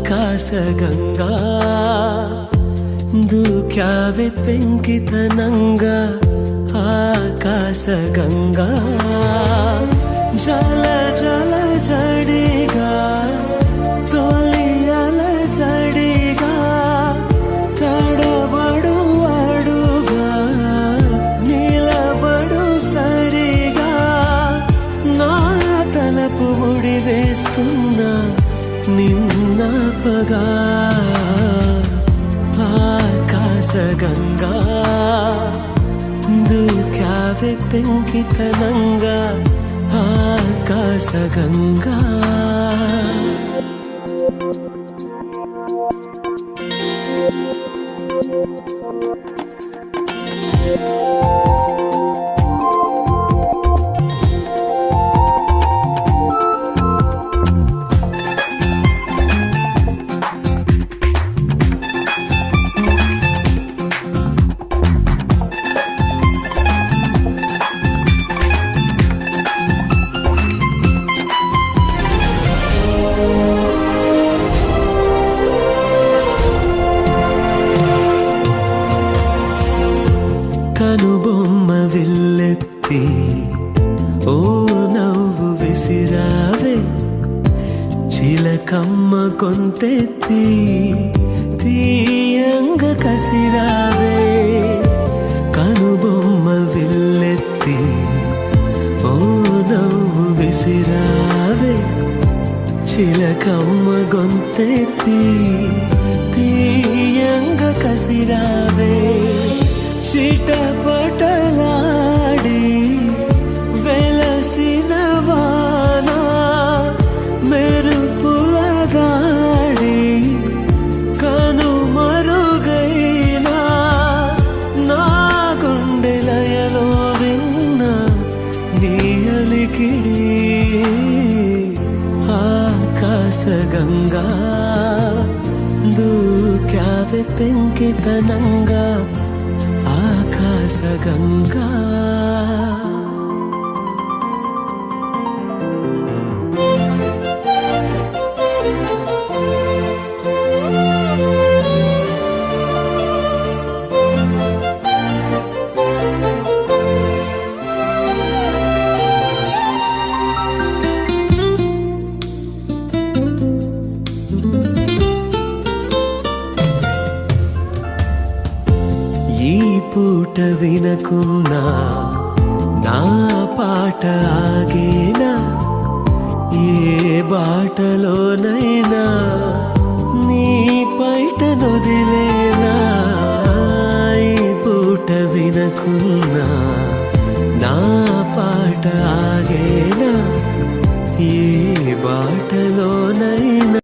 ಆಕಾಶಗಂಗಾ ದೂಕ್ಯಾವೆ ಪೆಂಕಿತನಂಗ ಆಕಾಶಗಂಗಾ ಜಲ ಜಲ ಜಡಿಗ ತೋಲಿಯಲ ಜಡಿಗ తడబడు అడుగా నిలబడు సరిగా నా తలపు ముడి వేస్తున్నా నిన్నపగా ఆకాశగంగా దూక్యావే పెంకితనంగా ఆకాశగంగా కనుబొమ్మ విల్లెత్తి ఓ నవ్వు విసిరావే చిలకమ్మ కొంతెత్తి తీయంగ కసిరావే కనుబొమ్మ విల్లెత్తి ఓ నవ్వు విసిరావే చిలకమ్మ గొంతెత్తి తీయంగ కసిరావే చిటపటలాడి వెలసిన వాన మెరుపుల దాడి కనుమరుగైనా నా గుండెలయలో విన్న నీ అలికిడి ఆకాశగంగా దూక్యావే పెంకితనంగా ఆకాశగంగా ఈ పూట వినకున్నా నా పాట ఆగేనా ఏ బాటలోనైనా నీ పైట నొదిలేనా ఈ పూట వినకున్నా నా పాట ఆగేనా ఏ బాటలోనైనా